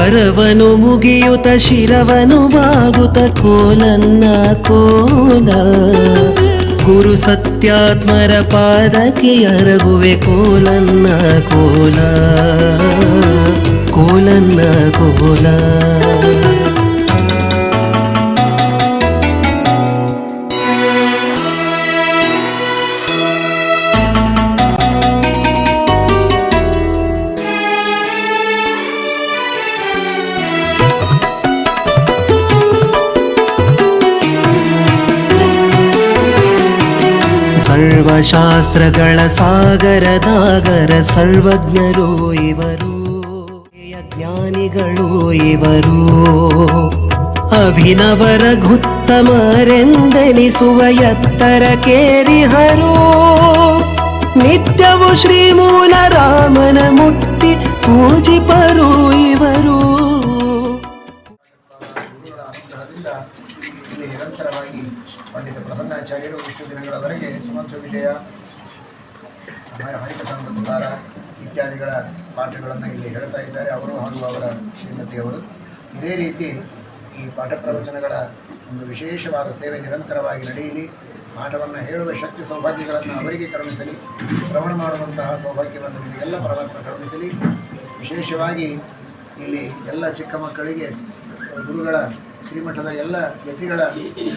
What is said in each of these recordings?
ಕರವನು ಮುಗಿಯುತ ಶಿರವನು ಬಾಗುತ ಕೋಲನ್ನ ಕೋಲ ಗುರು ಸತ್ಯಾತ್ಮರ ಪಾದಕ್ಕೆ ಅರಗುವೆ ಕೋಲನ್ನ ಕೋಲ ಕೋಲನ್ನ ಕೋಲ. ಸರ್ವಶಾಸ್ತ್ರಗಳ ಸಾಗರದಾಗರ ಸರ್ವಜ್ಞರು ಇವರು, ಜ್ಞಾನಿಗಳು ಇವರು, ಅಭಿನವರ ಗುತ್ತಮರೆಂದೆನಿಸುವ ಎತ್ತರ ಕೇರಿಹರು. ನಿತ್ಯವು ಶ್ರೀಮೂಲ ರಾಮನ ಮುಟ್ಟಿ ಪೂಜಿಪರು ಇವರು. ಇಲ್ಲಿ ನಿರಂತರವಾಗಿ ಪಂಡಿತ ಪ್ರಸನ್ನಾಚಾರ್ಯರು ಇಷ್ಟು ದಿನಗಳವರೆಗೆ ಸುಮಂತ್ರ ವಿಜಯ, ಹರಿಕಥಾಮೃತಸಾರ ಇತ್ಯಾದಿಗಳ ಪಾಠಗಳನ್ನು ಇಲ್ಲಿ ಹೇಳ್ತಾ ಇದ್ದಾರೆ. ಅವರು ಹಾಗೂ ಅವರ ಶ್ರೀಮತಿಯವರು ಇದೇ ರೀತಿ ಈ ಪಾಠ ಪ್ರವಚನಗಳ ಒಂದು ವಿಶೇಷವಾದ ಸೇವೆ ನಿರಂತರವಾಗಿ ನಡೆಯಲಿ. ಪಾಠವನ್ನು ಹೇಳುವ ಶಕ್ತಿ ಸೌಭಾಗ್ಯಗಳನ್ನು ಅವರಿಗೆ ಕರುಣಿಸಲಿ. ಶ್ರವಣ ಮಾಡುವಂತಹ ಸೌಭಾಗ್ಯವನ್ನು ನಿಮಗೆಲ್ಲ ಪರಮಾತ್ಮ ಕರುಣಿಸಲಿ. ವಿಶೇಷವಾಗಿ ಇಲ್ಲಿ ಎಲ್ಲ ಚಿಕ್ಕ ಮಕ್ಕಳಿಗೆ ಗುರುಗಳ ಶ್ರೀಮಠದ ಎಲ್ಲ ಯತಿಗಳ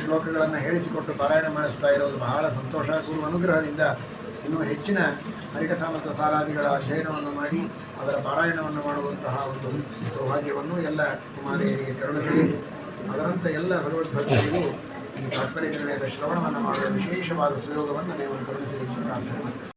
ಶ್ಲೋಕಗಳನ್ನು ಹೇಳಿಸಿಕೊಟ್ಟು ಪಾರಾಯಣ ಮಾಡಿಸ್ತಾ ಇರೋದು ಬಹಳ ಸಂತೋಷ. ಗುರು ಅನುಗ್ರಹದಿಂದ ಇನ್ನೂ ಹೆಚ್ಚಿನ ಹರಿಕಥಾಮೃತ ಸಾರಾದಿಗಳ ಅಧ್ಯಯನವನ್ನು ಮಾಡಿ ಅದರ ಪಾರಾಯಣವನ್ನು ಮಾಡುವಂತಹ ಒಂದು ಸೌಭಾಗ್ಯವನ್ನು ಎಲ್ಲ ಕುಮಾರಿಯರಿಗೆ ಕರುಣಿಸಲಿ. ಅದರಂತೆ ಎಲ್ಲ ಭಗವದ್ಭಕ್ತರಿಗೂ ಈ ತಾತ್ಪರ್ಯ ನಿರ್ಣಯದ ಶ್ರವಣವನ್ನು ಮಾಡುವ ವಿಶೇಷವಾದ ಸುಯೋಗವನ್ನು ದೇವರು ಕರುಣಿಸಲಿ ಎಂದು ಪ್ರಾರ್ಥನೆ ಮಾಡ್ತಾರೆ.